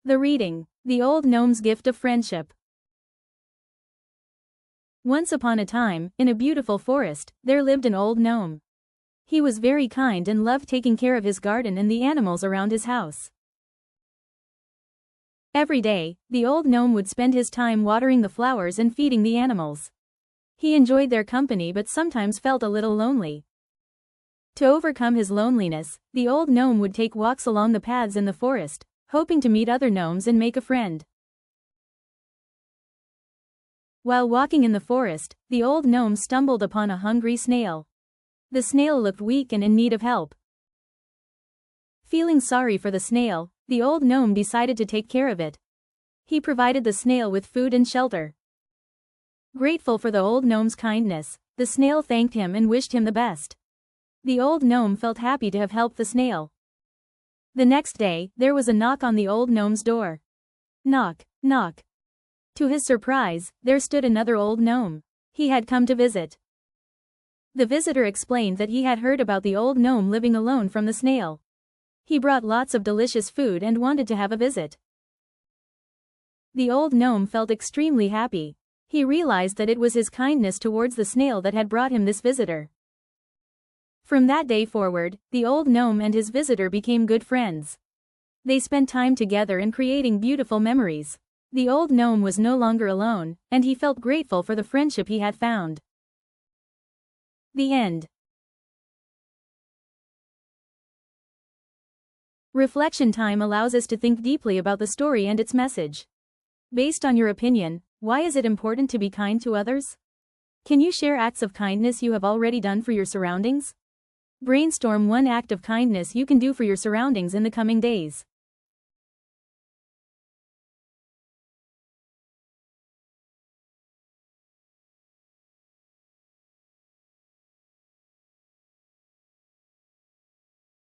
The reading, The Old Gnome's Gift of Friendship. Once upon a time, in a beautiful forest, there lived an old gnome. He was very kind and loved taking care of his garden and the animals around his house. Every day, the old gnome would spend his time watering the flowers and feeding the animals. He enjoyed their company but sometimes felt a little lonely. To overcome his loneliness, the old gnome would take walks along the paths in the forest, hoping to meet other gnomes and make a friend. While walking in the forest, the old gnome stumbled upon a hungry snail. The snail looked weak and in need of help. Feeling sorry for the snail, the old gnome decided to take care of it. He provided the snail with food and shelter. Grateful for the old gnome's kindness, the snail thanked him and wished him the best. The old gnome felt happy to have helped the snail. The next day, there was a knock on the old gnome's door. Knock, knock. To his surprise, there stood another old gnome. He had come to visit. The visitor explained that he had heard about the old gnome living alone from the snail. He brought lots of delicious food and wanted to have a visit. The old gnome felt extremely happy. He realized that it was his kindness towards the snail that had brought him this visitor. From that day forward, the old gnome and his visitor became good friends. They spent time together and creating beautiful memories. The old gnome was no longer alone, and he felt grateful for the friendship he had found. The end. Reflection time allows us to think deeply about the story and its message. Based on your opinion, why is it important to be kind to others? Can you share acts of kindness you have already done for your surroundings? Brainstorm one act of kindness you can do for your surroundings in the coming days.